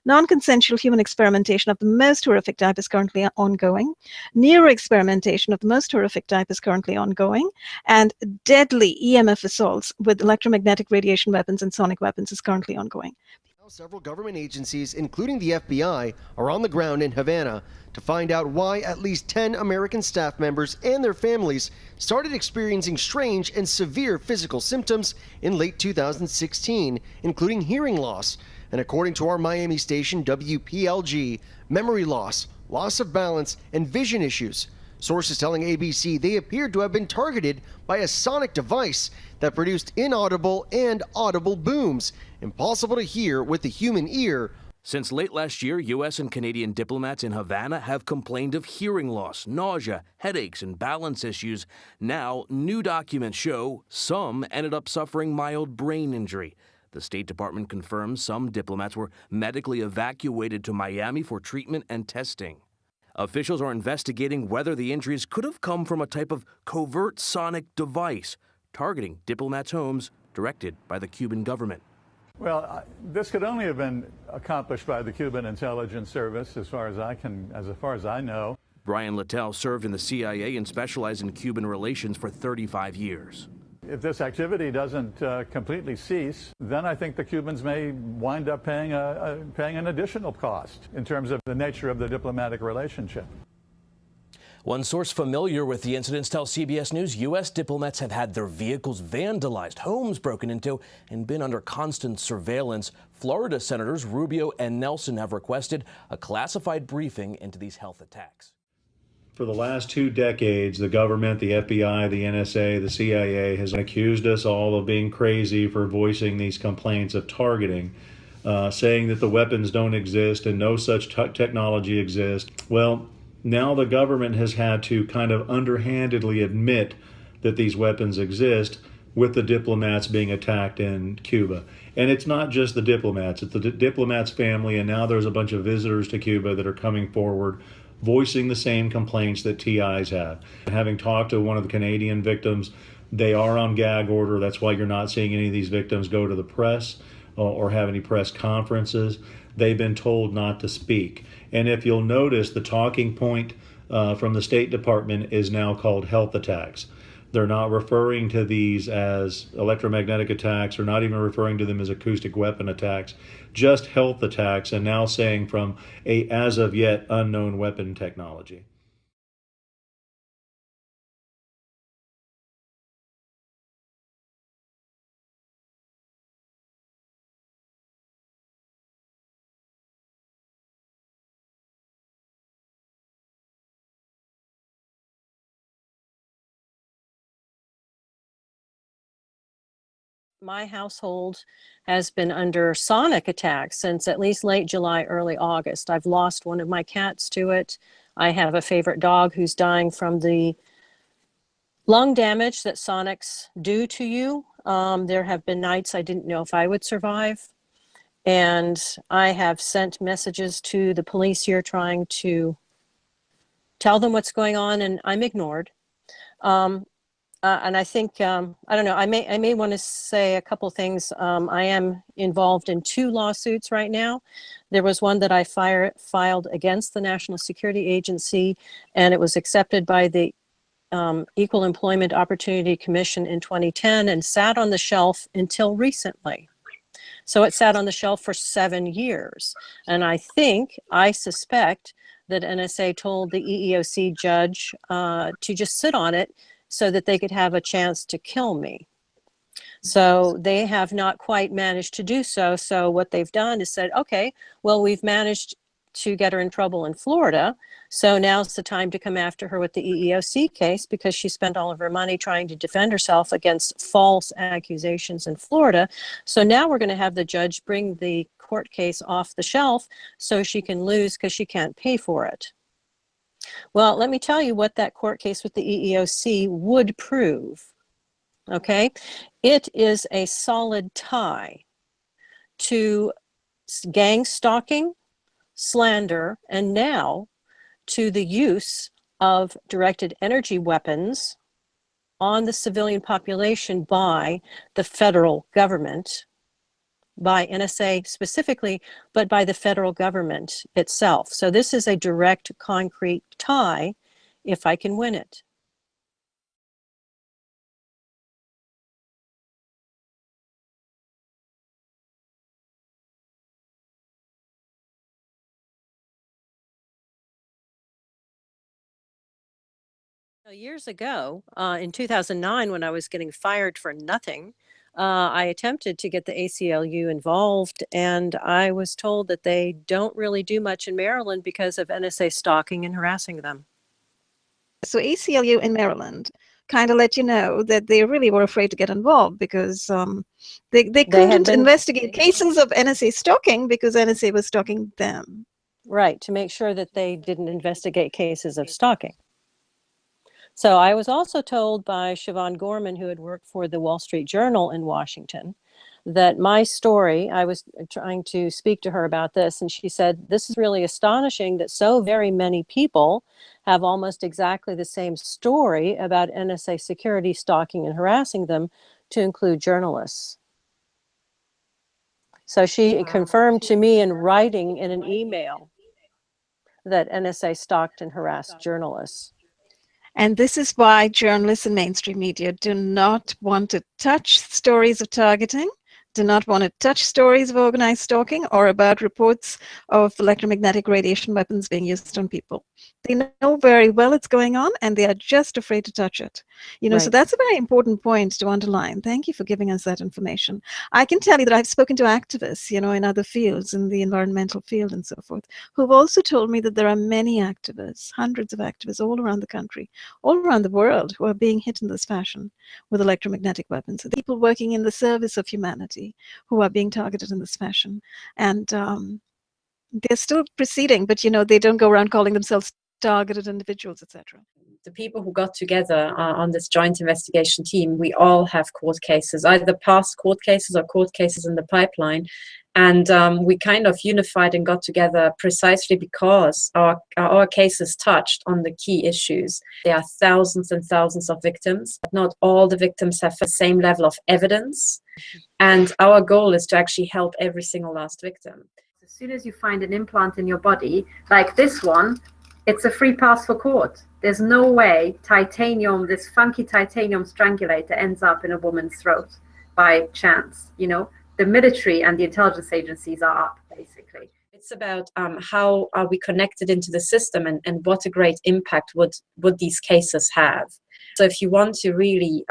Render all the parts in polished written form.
Non-consensual human experimentation of the most horrific type is currently ongoing. Neuro-experimentation of the most horrific type is currently ongoing. And deadly EMF assaults with electromagnetic radiation weapons and sonic weapons is currently ongoing. Several government agencies, including the FBI, are on the ground in Havana to find out why at least 10 American staff members and their families started experiencing strange and severe physical symptoms in late 2016, including hearing loss. And according to our Miami station, WPLG, memory loss, loss of balance, and vision issues. Sources telling ABC they appeared to have been targeted by a sonic device that produced inaudible and audible booms, impossible to hear with the human ear. Since late last year, U.S. and Canadian diplomats in Havana have complained of hearing loss, nausea, headaches, and balance issues. Now, new documents show some ended up suffering mild brain injury. The State Department confirms some diplomats were medically evacuated to Miami for treatment and testing. Officials are investigating whether the injuries could have come from a type of covert sonic device targeting diplomats' homes directed by the Cuban government. Well, this could only have been accomplished by the Cuban intelligence service, as far as I know. Brian Littell served in the CIA and specialized in Cuban relations for 35 years. If this activity doesn't completely cease, then I think the Cubans may wind up paying an additional cost in terms of the nature of the diplomatic relationship. One source familiar with the incidents tells CBS News U.S. diplomats have had their vehicles vandalized, homes broken into, and been under constant surveillance. Florida Senators Rubio and Nelson have requested a classified briefing into these health attacks. For the last 2 decades, the government, the FBI, the NSA, the CIA has accused us all of being crazy for voicing these complaints of targeting, saying that the weapons don't exist and no such technology exists. Well, now the government has had to kind of underhandedly admit that these weapons exist, with the diplomats being attacked in Cuba. And it's not just the diplomats, it's the diplomats' family, and now there's a bunch of visitors to Cuba that are coming forward voicing the same complaints that TIs have. Having talked to one of the Canadian victims, they are on gag order. That's why you're not seeing any of these victims go to the press or have any press conferences. They've been told not to speak. And if you'll notice, the talking point from the State Department is now called health attacks. They're not referring to these as electromagnetic attacks, or not even referring to them as acoustic weapon attacks, just health attacks, and now saying from a as of yet unknown weapon technology. My household has been under sonic attacks since at least late July, early August. I've lost one of my cats to it. I have a favorite dog who's dying from the lung damage that sonics do to you. There have been nights I didn't know if I would survive. And I have sent messages to the police here trying to tell them what's going on, and I'm ignored. And I think, I don't know, I may want to say a couple things. I am involved in 2 lawsuits right now. There was one that I filed against the National Security Agency, and it was accepted by the Equal Employment Opportunity Commission in 2010 and sat on the shelf until recently. So it sat on the shelf for 7 years. And I suspect that NSA told the EEOC judge to just sit on it so that they could have a chance to kill me. So they have not quite managed to do so. So what they've done is said, okay, well, we've managed to get her in trouble in Florida. So now's the time to come after her with the EEOC case, because she spent all of her money trying to defend herself against false accusations in Florida. So now we're going to have the judge bring the court case off the shelf so she can lose because she can't pay for it. Well, let me tell you what that court case with the EEOC would prove, okay? It is a solid tie to gang stalking, slander, and now to the use of directed energy weapons on the civilian population by the federal government, by NSA specifically, but by the federal government itself. So this is a direct, concrete tie if I can win it. Years ago, in 2009, when I was getting fired for nothing, I attempted to get the ACLU involved, and I was told that they don't really do much in Maryland because of NSA stalking and harassing them. So ACLU in Maryland kind of let you know that they really were afraid to get involved because they couldn't investigate cases of NSA stalking because NSA was stalking them. Right, to make sure that they didn't investigate cases of stalking. So I was also told by Siobhan Gorman, who had worked for the Wall Street Journal in Washington, that my story, I was trying to speak to her about this, and she said, this is really astonishing that so very many people have almost exactly the same story about NSA security stalking and harassing them, to include journalists. So she confirmed to me in writing in an email that NSA stalked and harassed journalists. And this is why journalists and mainstream media do not want to touch stories of targeting, do not want to touch stories of organized stalking or about reports of electromagnetic radiation weapons being used on people. They know very well it's going on and they are just afraid to touch it. You know, right. So that's a very important point to underline. Thank you for giving us that information. I can tell you that I've spoken to activists, you know, in other fields, in the environmental field and so forth, who've also told me that there are many activists, hundreds of activists all around the country, all around the world, who are being hit in this fashion with electromagnetic weapons. The people working in the service of humanity who are being targeted in this fashion. And they're still proceeding, but, you know, they don't go around calling themselves targeted individuals, etc. The people who got together on this joint investigation team, we all have court cases, either past court cases or court cases in the pipeline. And we kind of unified and got together precisely because our cases touched on the key issues. There are thousands and thousands of victims, but not all the victims have the same level of evidence. And our goal is to actually help every single last victim. As soon as you find an implant in your body, like this one, it's a free pass for court. There's no way titanium, this funky titanium strangulator, ends up in a woman's throat by chance. You know, the military and the intelligence agencies are up, basically. It's about how are we connected into the system, and what a great impact would these cases have. So if you want to really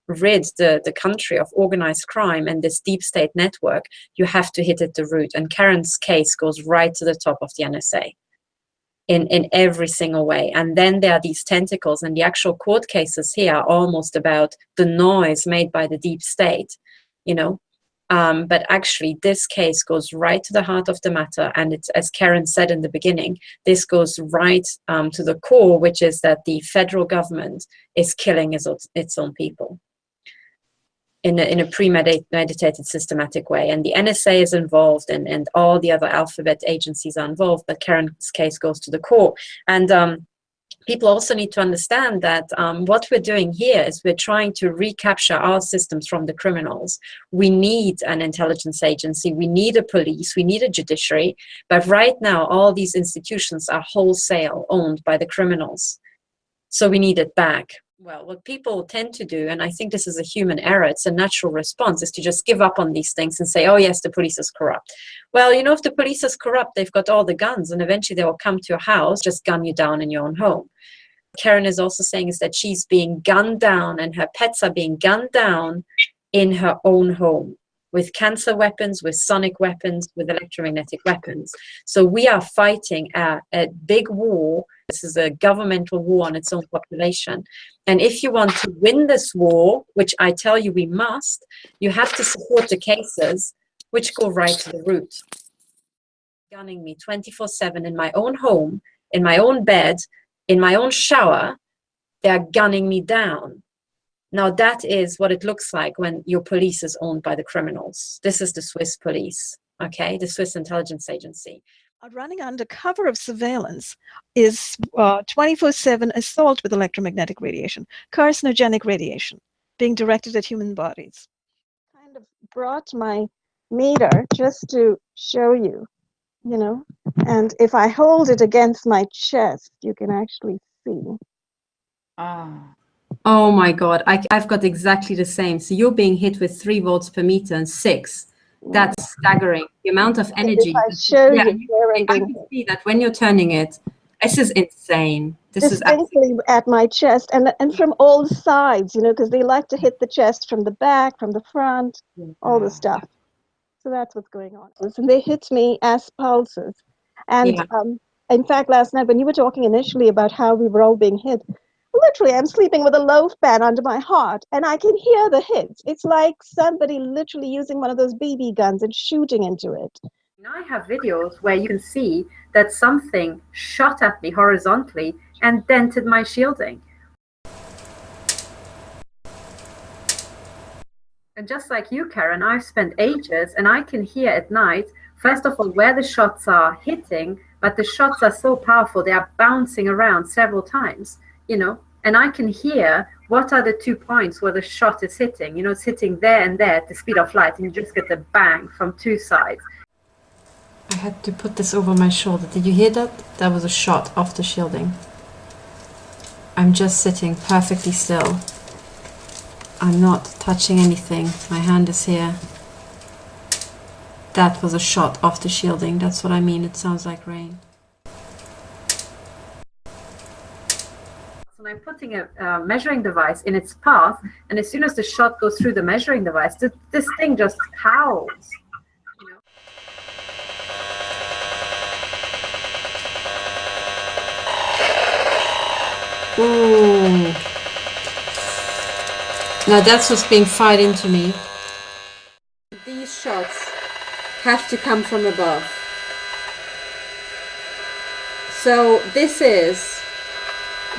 rid the country of organized crime and this deep state network, you have to hit at the root. And Karen's case goes right to the top of the NSA. In every single way. And then there are these tentacles, and the actual court cases here are almost about the noise made by the deep state, you know. But actually this case goes right to the heart of the matter, and it's, as Karen said in the beginning, this goes right to the core, which is that the federal government is killing its own people in a premeditated, systematic way. And the NSA is involved, and all the other alphabet agencies are involved, but Karen's case goes to the core. And people also need to understand that what we're doing here is we're trying to recapture our systems from the criminals. We need an intelligence agency, we need a police, we need a judiciary, but right now all these institutions are wholesale owned by the criminals. So we need it back. Well, what people tend to do, and I think this is a human error, it's a natural response, is to just give up on these things and say, oh yes, the police is corrupt. Well, you know, if the police is corrupt, they've got all the guns, and eventually they will come to your house, just gun you down in your own home. Karen is also saying is that she's being gunned down, and her pets are being gunned down in her own home, with cancer weapons, with sonic weapons, with electromagnetic weapons. So we are fighting a big war. This is a governmental war on its own population. And if you want to win this war, which I tell you we must, you have to support the cases which go right to the root. Gunning me 24/7 in my own home, in my own bed, in my own shower, they're gunning me down. Now that is what it looks like when your police is owned by the criminals. This is the Swiss police, okay? The Swiss intelligence agency. Running under cover of surveillance is 24/7 assault with electromagnetic radiation, carcinogenic radiation being directed at human bodies. Kind of brought my meter just to show you, you know. And if I hold it against my chest, you can actually see. Oh my God, I've got exactly the same. So you're being hit with 3 volts per meter and 6. That's staggering. The amount of And if energy. I show Yeah, you where I'm I being can hit, see that when you're turning it. This is insane. This is distinctly at my chest, and from all sides, you know, because they like to hit the chest from the back, from the front, all the stuff. So that's what's going on. And they hit me as pulses. And yeah. in fact, last night when you were talking initially about how we were all being hit, literally I'm sleeping with a loaf pan under my heart and I can hear the hits. It's like somebody literally using one of those BB guns and shooting into it. Now I have videos where you can see that something shot at me horizontally and dented my shielding. And just like you, Karen, I've spent ages and I can hear at night, first of all, where the shots are hitting, but the shots are so powerful, they are bouncing around several times, you know, and I can hear what are the 2 points where the shot is hitting. You know, it's hitting there and there at the speed of light, and you just get the bang from 2 sides. I had to put this over my shoulder. Did you hear that? That was a shot off the shielding. I'm just sitting perfectly still. I'm not touching anything. My hand is here. That was a shot off the shielding. That's what I mean. It sounds like rain. So I'm putting a measuring device in its path, and as soon as the shot goes through the measuring device, this thing just howls. You know? Ooh. Now that's what's being fired into me. These shots have to come from above. So this is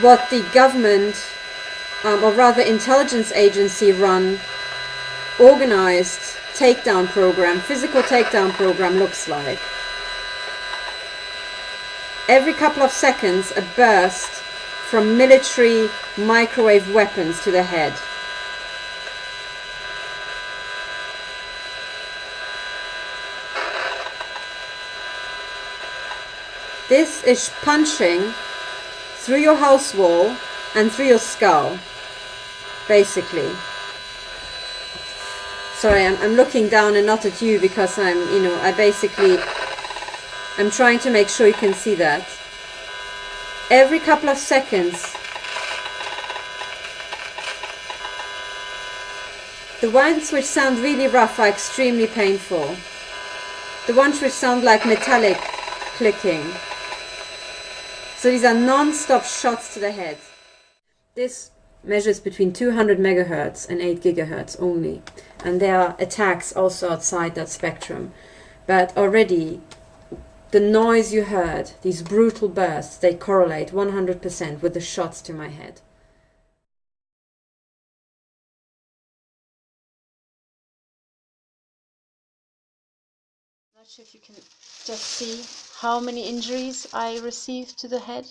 what the government, or rather intelligence agency run, organized takedown program, physical takedown program looks like. Every couple of seconds a burst from military microwave weapons to the head. This is punching through your house wall and through your skull, basically. Sorry, I'm looking down and not at you because I'm trying to make sure you can see that. Every couple of seconds, the ones which sound really rough are extremely painful. The ones which sound like metallic clicking. So these are non-stop shots to the head. This measures between 200 megahertz and 8 gigahertz only. And there are attacks also outside that spectrum. But already, the noise you heard, these brutal bursts, they correlate 100% with the shots to my head. I'm not sure if you can just see how many injuries I received to the head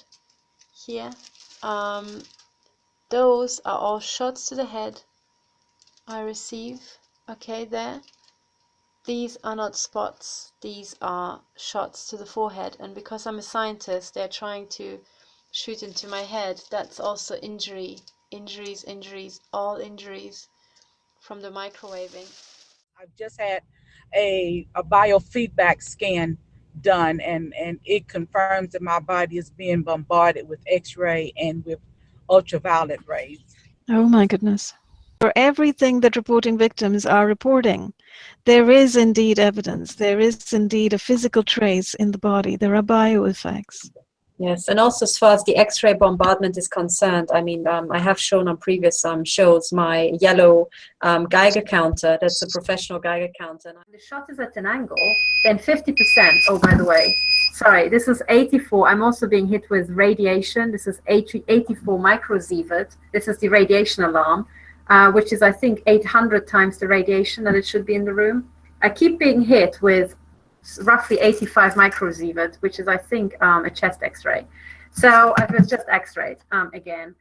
here. Those are all shots to the head I receive. Okay, there. These are not spots. These are shots to the forehead. And because I'm a scientist, they're trying to shoot into my head. That's also injury. Injuries, all injuries from the microwaving. I've just had a biofeedback scan done, and it confirms that my body is being bombarded with X-ray and with ultraviolet rays. Oh my goodness. For everything that reporting victims are reporting, there is indeed evidence. There is indeed a physical trace in the body. There are bioeffects. Yes, and also as far as the X-ray bombardment is concerned, I mean, I have shown on previous shows my yellow Geiger counter. That's a professional Geiger counter. And the shot is at an angle, then 50%. Oh, by the way, sorry, this is 84. I'm also being hit with radiation. This is 84 microsievert. This is the radiation alarm, which is, I think, 800 times the radiation that it should be in the room. I keep being hit with roughly 85 microsievert, which is, I think, a chest X-ray. So I was just X-rayed again.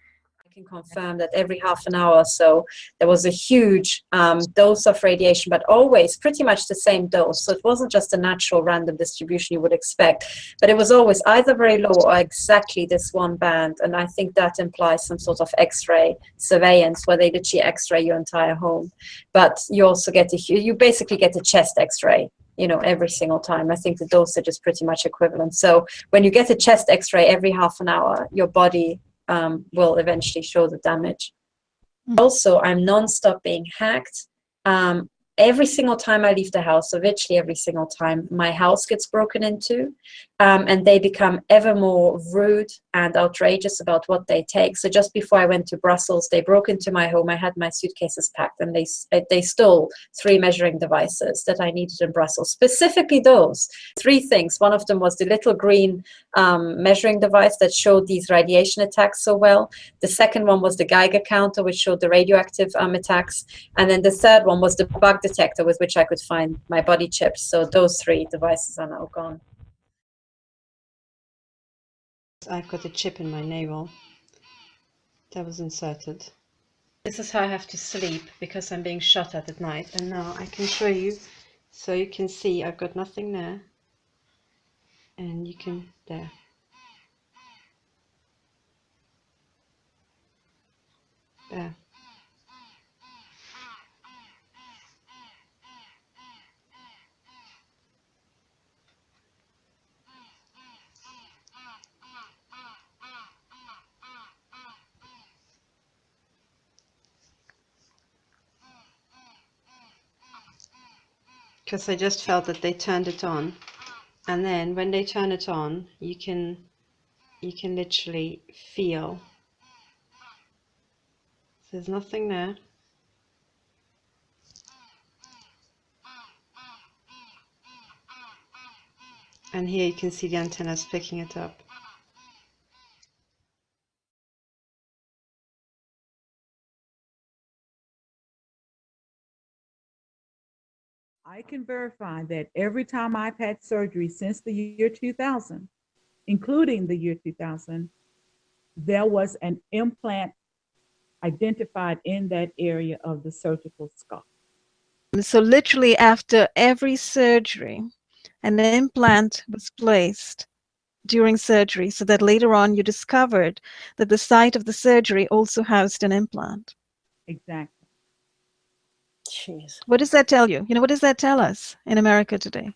can confirm that every half an hour or so, there was a huge dose of radiation, but always pretty much the same dose. So it wasn't just a natural random distribution you would expect, but it was always either very low or exactly this one band. And I think that implies some sort of X-ray surveillance where they literally X-ray your entire home. But you also get you basically get a chest X-ray, you know, every single time. I think the dosage is pretty much equivalent. So when you get a chest X-ray every half an hour, your body will eventually show the damage. Also, I'm non-stop being hacked. Every single time I leave the house, so virtually every single time, my house gets broken into, and they become ever more rude and outrageous about what they take. So just before I went to Brussels, they broke into my home. I had my suitcases packed, and they stole 3 measuring devices that I needed in Brussels. Specifically those 3 things. One of them was the little green measuring device that showed these radiation attacks so well. The second one was the Geiger counter, which showed the radioactive attacks. And then the third one was the bug detector with which I could find my body chips. So those 3 devices are now gone. I've got a chip in my navel that was inserted. This is how I have to sleep because I'm being shot at night. And now I can show you, so you can see I've got nothing there. And you can, there. There. Because I just felt that they turned it on, and then when they turn it on, you can literally feel. There's nothing there. And here you can see the antennas picking it up. I can verify that every time I've had surgery since the year 2000, including the year 2000, there was an implant identified in that area of the surgical skull. So literally after every surgery, an implant was placed during surgery so that later on you discovered that the site of the surgery also housed an implant. Exactly. Jeez. What does that tell you? You know, what does that tell us in America today?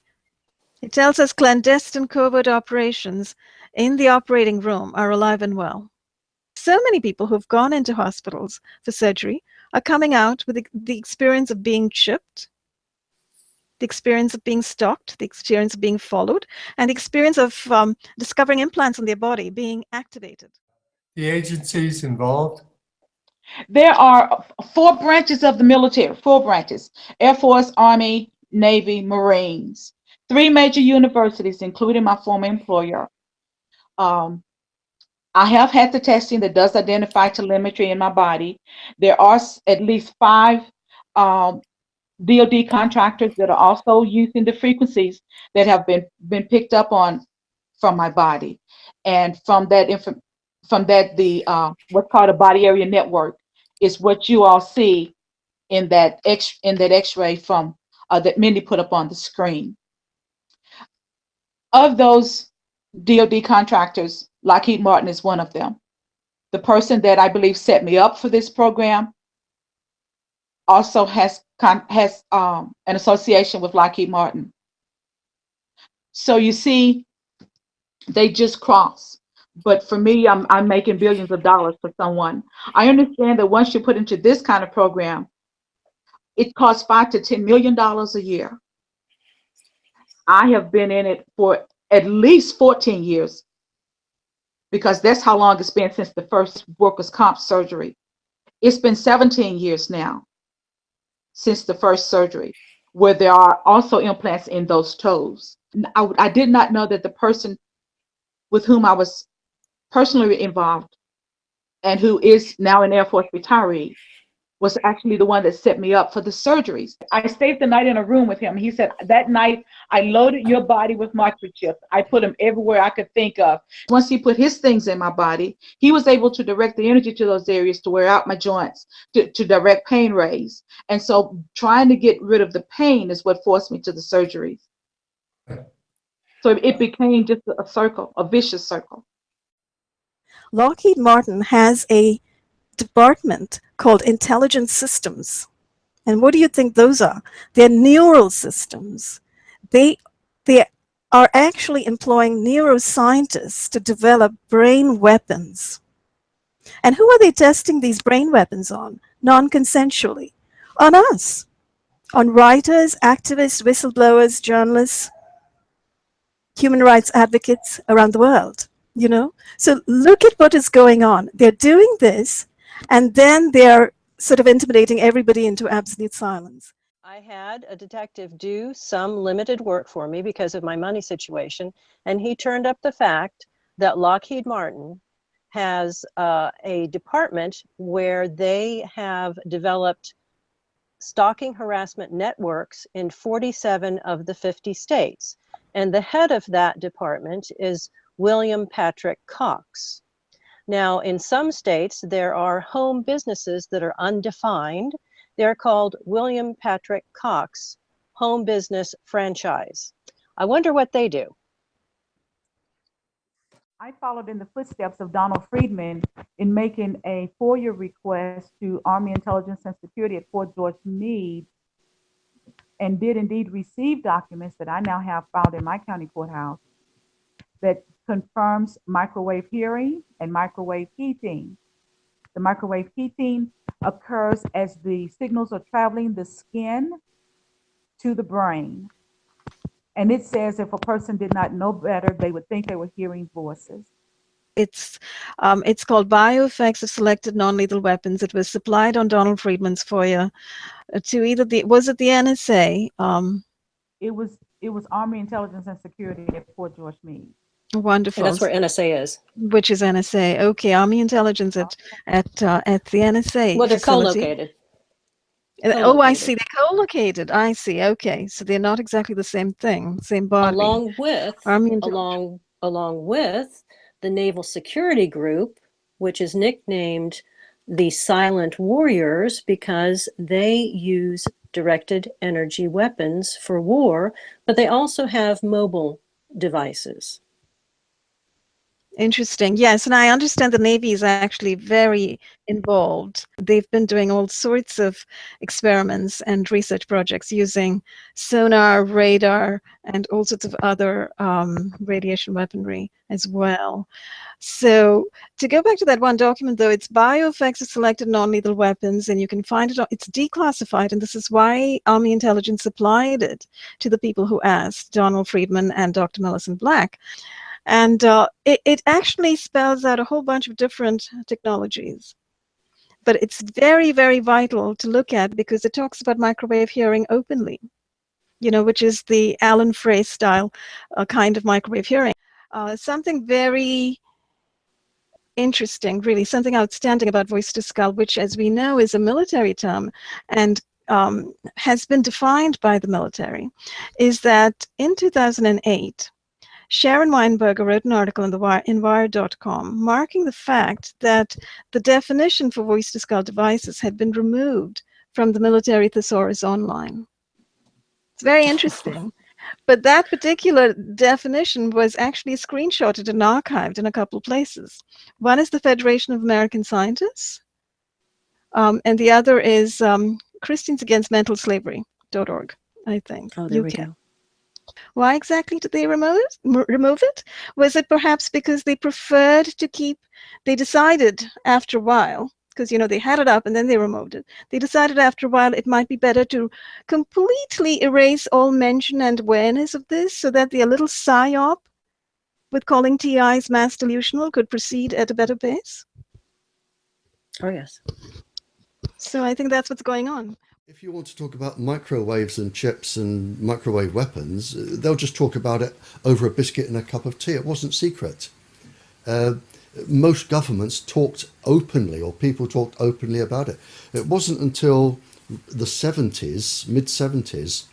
It tells us clandestine covert operations in the operating room are alive and well. So many people who've gone into hospitals for surgery are coming out with the experience of being chipped, the experience of being stalked, the experience of being followed, and the experience of discovering implants in their body being activated. The agencies involved? There are 4 branches of the military, 4 branches: Air Force, Army, Navy, Marines, 3 major universities, including my former employer. I have had the testing that does identify telemetry in my body. There are at least 5 DoD contractors that are also using the frequencies that have been picked up on from my body, and from that the what's called a body area network is what you all see in that X-ray from that Mindy put up on the screen. Of those DoD contractors, Lockheed Martin is one of them. The person that I believe set me up for this program also has an association with Lockheed Martin. So you see, they just cross. But for me, I'm making billions of dollars for someone. I understand that once you put into this kind of program, it costs $5 to $10 million a year. I have been in it for at least 14 years because that's how long it's been since the first workers' comp surgery. It's been 17 years now since the first surgery, where there are also implants in those toes. I did not know that the person with whom I was personally involved and who is now an Air Force retiree was actually the one that set me up for the surgeries. I stayed the night in a room with him. He said, that night I loaded your body with microchips. I put them everywhere I could think of. Once he put his things in my body, he was able to direct the energy to those areas to wear out my joints, to direct pain rays. And so trying to get rid of the pain is what forced me to the surgeries. So it became just a circle, a vicious circle. Lockheed Martin has a department called Intelligent Systems. And what do you think those are? They're neural systems. They are actually employing neuroscientists to develop brain weapons. And who are they testing these brain weapons on? Non-consensually. On us. On writers, activists, whistleblowers, journalists, human rights advocates around the world. So look at what is going on. They're doing this, and then they're sort of intimidating everybody into absolute silence. I had a detective do some limited work for me because of my money situation, and he turned up the fact that Lockheed Martin has a department where they have developed stalking harassment networks in 47 of the 50 states. And the head of that department is William Patrick Cox. Now, in some states, there are home businesses that are undefined. They're called William Patrick Cox Home Business Franchise. I wonder what they do. I followed in the footsteps of Donald Friedman in making a FOIA request to Army Intelligence and Security at Fort George Meade, and did indeed receive documents that I now have filed in my county courthouse that confirms microwave hearing and microwave heating. The microwave heating occurs as the signals are traveling the skin to the brain. And it says if a person did not know better, they would think they were hearing voices. It's called Bioeffects of Selected Non-Lethal Weapons. It was supplied on Donald Friedman's FOIA to either the NSA? It was Army Intelligence and Security at Fort George Meade. Wonderful. And that's where NSA is. Which is NSA? Okay, Army Intelligence at the NSA. Well, they're facility. co-located. Oh, I see. They're co-located. I see. Okay, so they're not exactly the same thing, same body. Along with the Naval Security Group, which is nicknamed the Silent Warriors because they use directed energy weapons for war, but they also have mobile devices. Interesting. Yes, and I understand the Navy is actually very involved. They've been doing all sorts of experiments and research projects using sonar, radar, and all sorts of other radiation weaponry as well. So to go back to that one document, though, it's Bioeffects of Selected Non-Lethal Weapons, and you can find it. It's declassified, and this is why Army Intelligence supplied it to the people who asked, Donald Friedman and Dr. Millicent Black. And it actually spells out a whole bunch of different technologies. But it's very, very vital to look at because it talks about microwave hearing openly, which is the Alan Frey style kind of microwave hearing. Something very interesting, really, something outstanding about voice to skull, which, as we know, is a military term and has been defined by the military, is that in 2008, Sharon Weinberger wrote an article in Wire.com marking the fact that the definition for voice-to-skull devices had been removed from the military thesaurus online. It's very interesting. But that particular definition was actually screenshotted and archived in a couple of places. One is the Federation of American Scientists, and the other is Christians Against Mental Slavery.org, I think. Oh, there we go. Why exactly did they remove it? Was it perhaps because they preferred to they decided after a while, because they had it up and then they removed it. They decided after a while it might be better to completely erase all mention and awareness of this so that the little psyop with calling TIs mass delusional could proceed at a better pace? Oh, yes. So I think that's what's going on. If you want to talk about microwaves and chips and microwave weapons, they'll just talk about it over a biscuit and a cup of tea. It wasn't secret. most governments talked openly, or people talked openly about it. It wasn't until the 70s, mid-70s,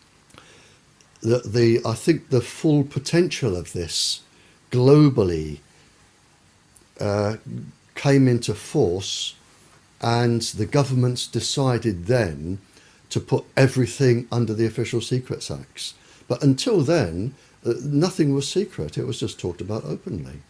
that I think the full potential of this globally came into force, and the governments decided then to put everything under the Official Secrets Acts. But until then, nothing was secret. It was just talked about openly.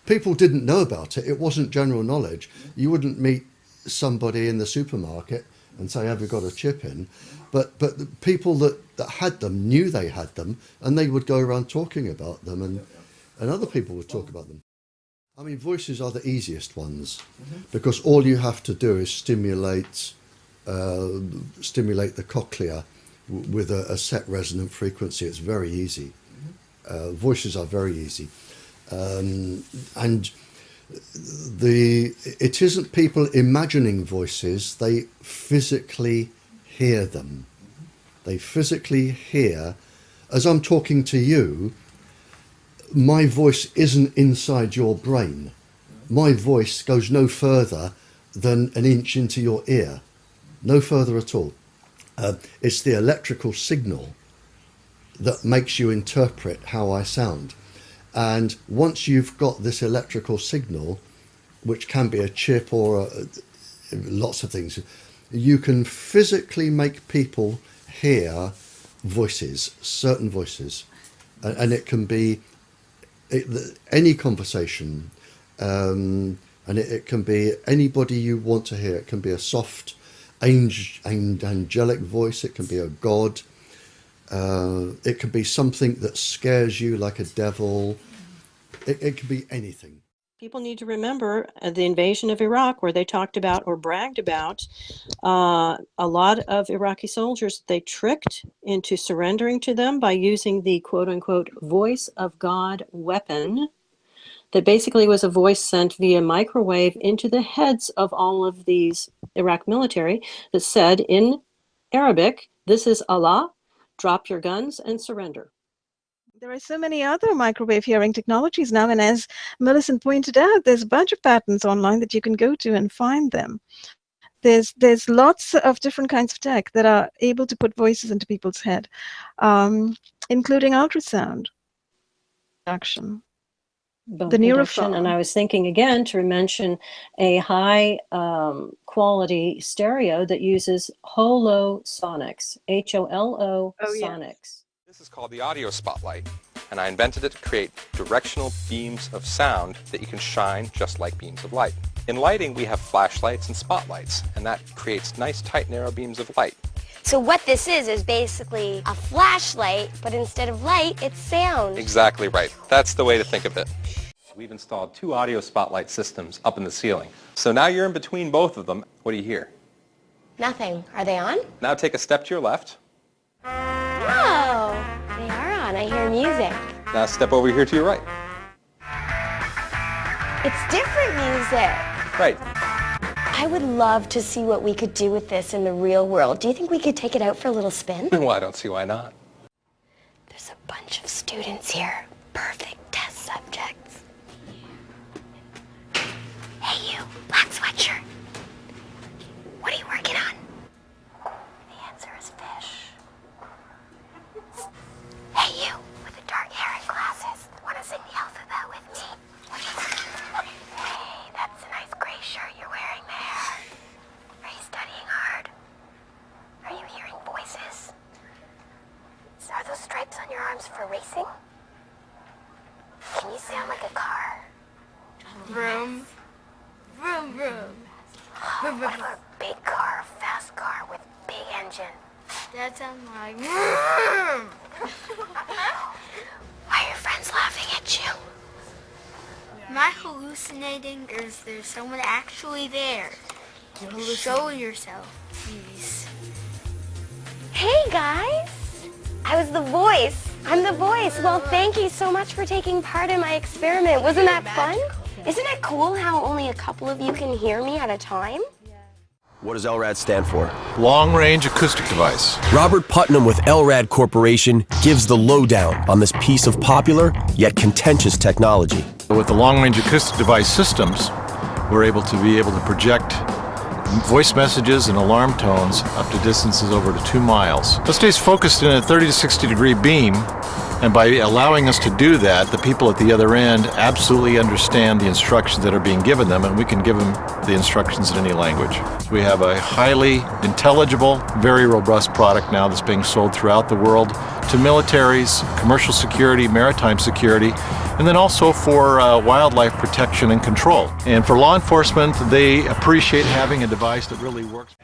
People didn't know about it. It wasn't general knowledge. You wouldn't meet somebody in the supermarket and say, have you got a chip in? But the people that had them knew they had them, and they would go around talking about them, and other people would talk about them. I mean, voices are the easiest ones, because all you have to do is stimulate the cochlea with a set resonant frequency. It's very easy. Voices are very easy. And it isn't people imagining voices, they physically hear them. They physically hear, as I'm talking to you, my voice isn't inside your brain. My voice goes no further than an inch into your ear, no further at all. It's the electrical signal that makes you interpret how I sound. And once you've got this electrical signal, which can be a chip or lots of things, you can physically make people hear voices, certain voices. And it can be any conversation, and it can be anybody you want to hear. It can be a soft, angelic voice. It can be a god. It can be something that scares you, like a devil. It can be anything. People need to remember the invasion of Iraq, where they talked about or bragged about a lot of Iraqi soldiers they tricked into surrendering to them by using the quote-unquote voice of God weapon that basically was a voice sent via microwave into the heads of all of these Iraq military that said in Arabic, "This is Allah, drop your guns and surrender." There are so many other microwave hearing technologies now, and as Millicent pointed out, there's a bunch of patents online that you can go to and find them. There's lots of different kinds of tech that are able to put voices into people's head, including ultrasound production. Bone The conduction. And neurophone. I was thinking again to mention a high quality stereo that uses holosonics, HOLO sonics. This is called the audio spotlight, and I invented it to create directional beams of sound that you can shine just like beams of light. In lighting, we have flashlights and spotlights, and that creates nice, tight, narrow beams of light. So what this is basically a flashlight, but instead of light, it's sound. Exactly right. That's the way to think of it. We've installed 2 audio spotlight systems up in the ceiling. So now you're in between both of them. What do you hear? Nothing. Are they on? Now take a step to your left. Oh, they are on. I hear music. Now step over here to your right. It's different music. Right. I would love to see what we could do with this in the real world. Do you think we could take it out for a little spin? Well, I don't see why not. There's a bunch of students here. Perfect test subjects. Hey you, black sweatshirt. What are you working on? The answer is fish. Hey you, with the dark hair and glasses. Want to sing the alphabet with me? Hey, that's a nice gray shirt you're wearing there. Are you studying hard? Are you hearing voices? Are those stripes on your arms for racing? Can you sound like a car? Vroom. Vroom, vroom. What about a big car, a fast car with big engine? That sounds like vroom. Why are your friends laughing at you? Am I hallucinating, or is there someone actually there? Show yourself, please. Hey guys! I was the voice. I'm the voice. Well, thank you so much for taking part in my experiment. Wasn't that fun? Isn't it cool how only a couple of you can hear me at a time? What does LRAD stand for? Long Range Acoustic Device. Robert Putnam with LRAD Corporation gives the lowdown on this piece of popular yet contentious technology. With the Long Range Acoustic Device systems, we're able to project voice messages and alarm tones up to distances over to 2 miles. It stays focused in a 30 to 60 degree beam, and by allowing us to do that, the people at the other end absolutely understand the instructions that are being given them, and we can give them the instructions in any language. We have a highly intelligible, very robust product now that's being sold throughout the world to militaries, commercial security, maritime security, and then also for wildlife protection and control. And for law enforcement, they appreciate having a device that really works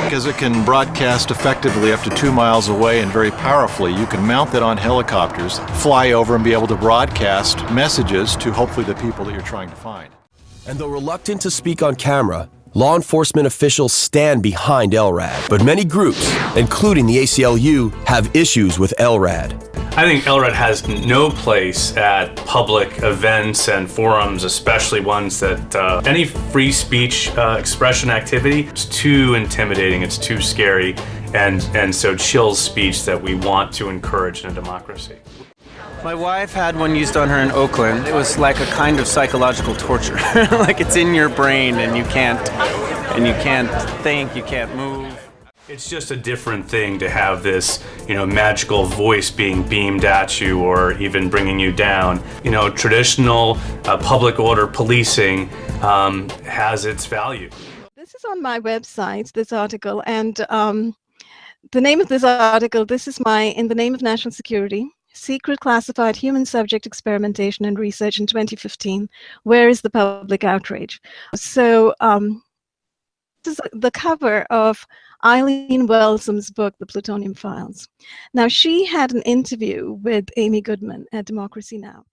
because it can broadcast effectively up to 2 miles away and very powerfully. You can mount that on helicopters, fly over, and be able to broadcast messages to hopefully the people that you're trying to find. And though reluctant to speak on camera, law enforcement officials stand behind LRAD. But many groups, including the ACLU, have issues with LRAD. I think LRAD has no place at public events and forums, especially ones that any free speech expression activity is too intimidating, it's too scary, and so chills speech that we want to encourage in a democracy. My wife had one used on her in Oakland. It was like a kind of psychological torture. Like it's in your brain and you can't think, you can't move. It's just a different thing to have this, magical voice being beamed at you or even bringing you down. Traditional public order policing has its value. This is on my website, this article, and the name of this article, this is In the Name of National Security, Secret Classified Human Subject Experimentation and Research in 2015. Where is the public outrage? So this is the cover of Eileen Wellsom's book, The Plutonium Files. Now, she had an interview with Amy Goodman at Democracy Now!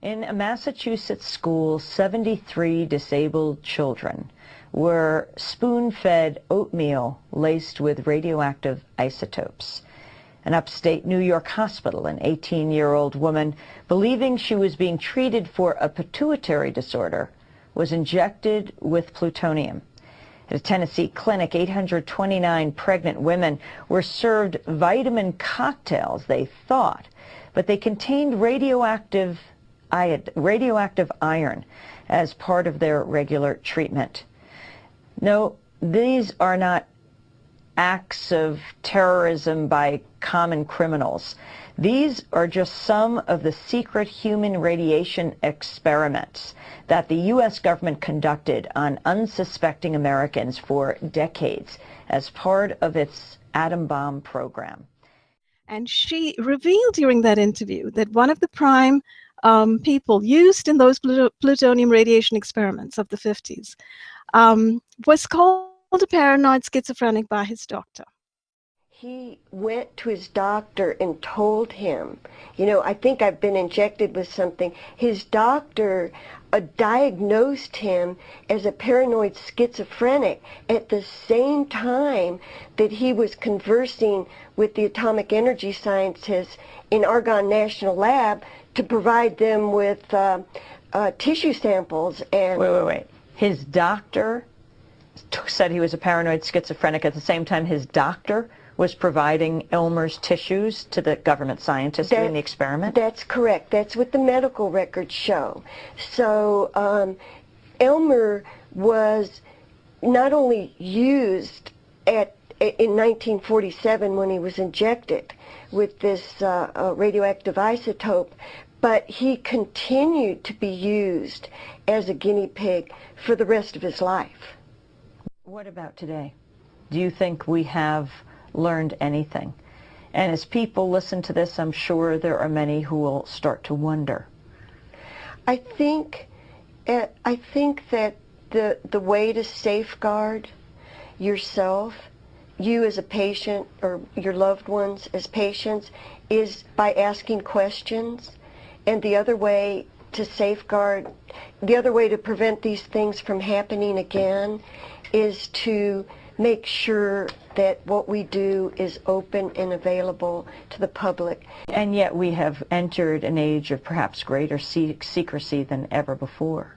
In a Massachusetts school, 73 disabled children were spoon-fed oatmeal laced with radioactive isotopes. An upstate New York hospital, an 18-year-old woman, believing she was being treated for a pituitary disorder, was injected with plutonium. At a Tennessee clinic, 829 pregnant women were served vitamin cocktails, they thought, but they contained radioactive iron as part of their regular treatment. No, these are not acts of terrorism by common criminals. These are just some of the secret human radiation experiments that the U.S. government conducted on unsuspecting Americans for decades as part of its atom bomb program. And she revealed during that interview that one of the prime people used in those plutonium radiation experiments of the 50s was called a paranoid schizophrenic by his doctor. He went to his doctor and told him, I think I've been injected with something. His doctor diagnosed him as a paranoid schizophrenic at the same time that he was conversing with the atomic energy scientists in Argonne National Lab to provide them with tissue samples. And Wait. His doctor said he was a paranoid schizophrenic at the same time his doctor was providing Elmer's tissues to the government scientists doing the experiment? That's correct. That's what the medical records show. So Elmer was not only used in 1947 when he was injected with this radioactive isotope, but he continued to be used as a guinea pig for the rest of his life. What about today? Do you think we have learned anything? And as people listen to this, I'm sure there are many who will start to wonder. I think that the way to safeguard yourself, you as a patient or your loved ones as patients, is by asking questions. And the other way to safeguard, the other way to prevent these things from happening again is to make sure that what we do is open and available to the public. And yet we have entered an age of perhaps greater secrecy than ever before.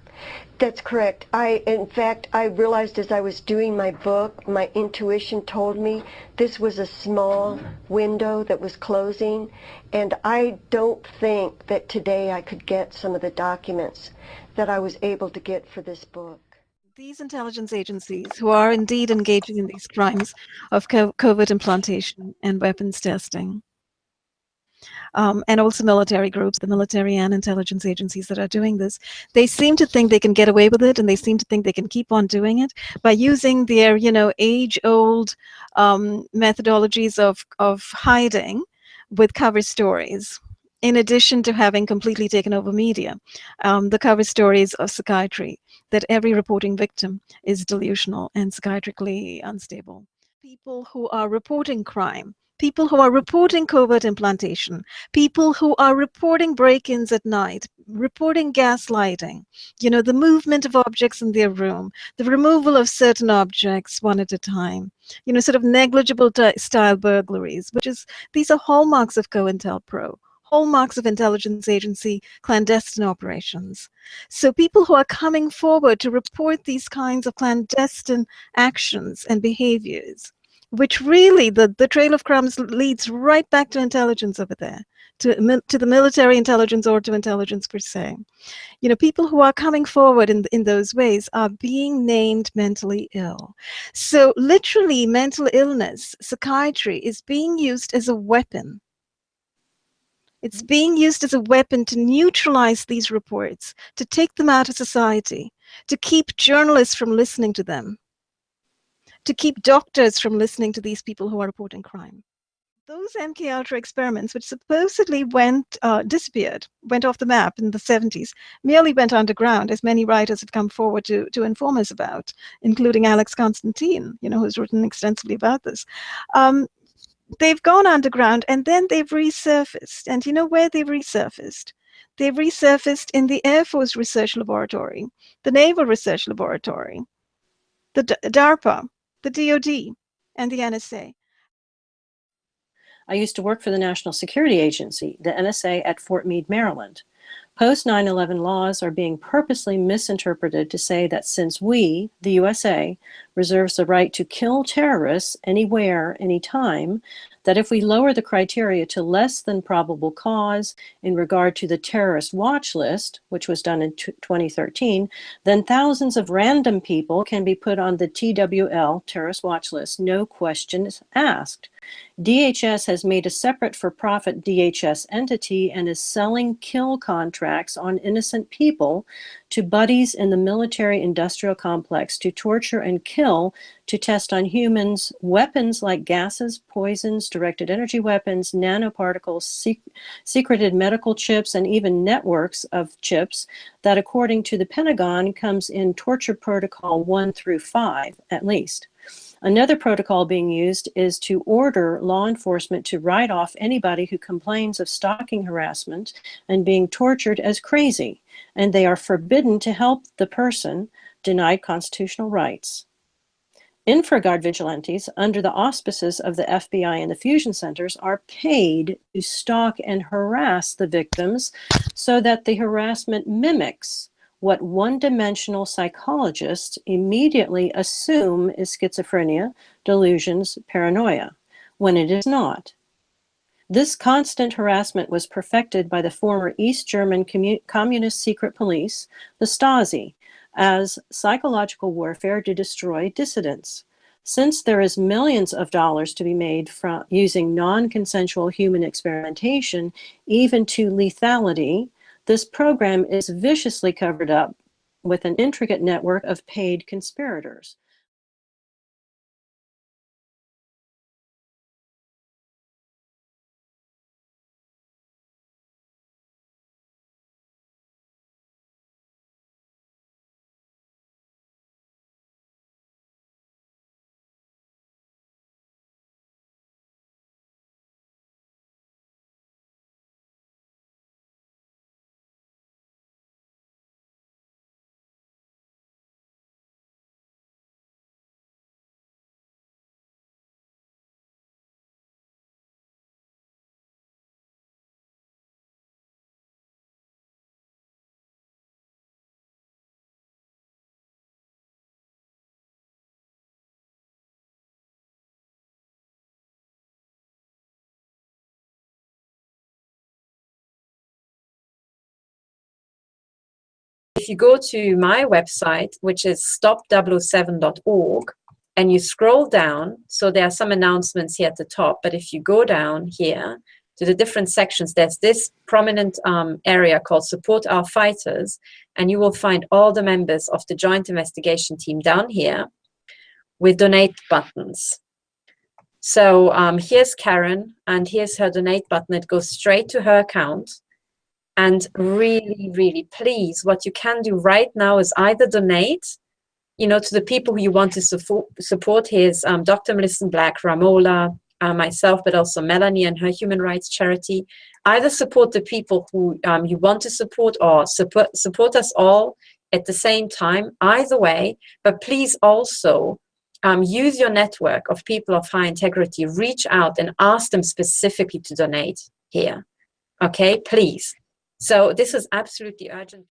That's correct. In fact, I realized as I was doing my book, my intuition told me this was a small window that was closing, and I don't think that today I could get some of the documents that I was able to get for this book. These intelligence agencies who are indeed engaging in these crimes of covert implantation and weapons testing, and also military groups, the military and intelligence agencies that are doing this, they seem to think they can get away with it, and they seem to think they can keep on doing it by using their, age-old methodologies of hiding with cover stories. In addition to having completely taken over media, the cover stories of psychiatry, that every reporting victim is delusional and psychiatrically unstable. People who are reporting crime, people who are reporting covert implantation, people who are reporting break-ins at night, reporting gaslighting, the movement of objects in their room, the removal of certain objects one at a time, sort of negligible style burglaries, these are hallmarks of COINTELPRO, hallmarks of intelligence agency clandestine operations. So people who are coming forward to report these kinds of clandestine actions and behaviors, which really the trail of crumbs leads right back to intelligence over there, to the military intelligence or to intelligence per se. People who are coming forward in those ways are being named mentally ill. So literally mental illness, psychiatry is being used as a weapon. It's being used as a weapon to neutralize these reports, to take them out of society, to keep journalists from listening to them, to keep doctors from listening to these people who are reporting crime. Those MKUltra experiments, which supposedly disappeared, went off the map in the 70s, merely went underground, as many writers have come forward to inform us about, including Alex Constantine, who's written extensively about this. They've gone underground and then they've resurfaced. And you know where they've resurfaced? They've resurfaced in the Air Force Research Laboratory, the Naval Research Laboratory, the DARPA, the DoD, and the NSA. I used to work for the National Security Agency, the NSA, at Fort Meade, Maryland. Post 9/11 laws are being purposely misinterpreted to say that since we, the USA, reserves the right to kill terrorists anywhere, anytime, that if we lower the criteria to less than probable cause in regard to the terrorist watch list, which was done in 2013, then thousands of random people can be put on the TWL, terrorist watch list, no questions asked. DHS has made a separate for-profit DHS entity and is selling kill contracts on innocent people to buddies in the military-industrial complex to torture and kill, to test on humans weapons like gases, poisons, directed energy weapons, nanoparticles, secreted medical chips, and even networks of chips that, according to the Pentagon, comes in torture protocol 1 through 5, at least. Another protocol being used is to order law enforcement to write off anybody who complains of stalking harassment and being tortured as crazy, and they are forbidden to help the person denied constitutional rights. InfraGard vigilantes, under the auspices of the FBI and the fusion centers, are paid to stalk and harass the victims so that the harassment mimics what one-dimensional psychologists immediately assume is schizophrenia, delusions, paranoia, when it is not. This constant harassment was perfected by the former East German communist secret police, the Stasi, as psychological warfare to destroy dissidents. Since there is millions of dollars to be made from using non-consensual human experimentation, even to lethality, this program is viciously covered up with an intricate network of paid conspirators. if you go to my website, which is stop007.org, and you scroll down, so there are some announcements here at the top, but if you go down here to the different sections, there's this prominent area called Support Our Fighters, and you will find all the members of the Joint Investigation Team down here with donate buttons. So here's Karen, and here's her donate button. It goes straight to her account. And really, really, please, what you can do right now is either donate, you know, to the people who you want to support. Here's Dr. Melissa Black, Ramola, myself, but also Melanie and her human rights charity. Either support the people who you want to support, or support us all at the same time. Either way, but please also use your network of people of high integrity. Reach out and ask them specifically to donate here. Okay, please. So this is absolutely urgent.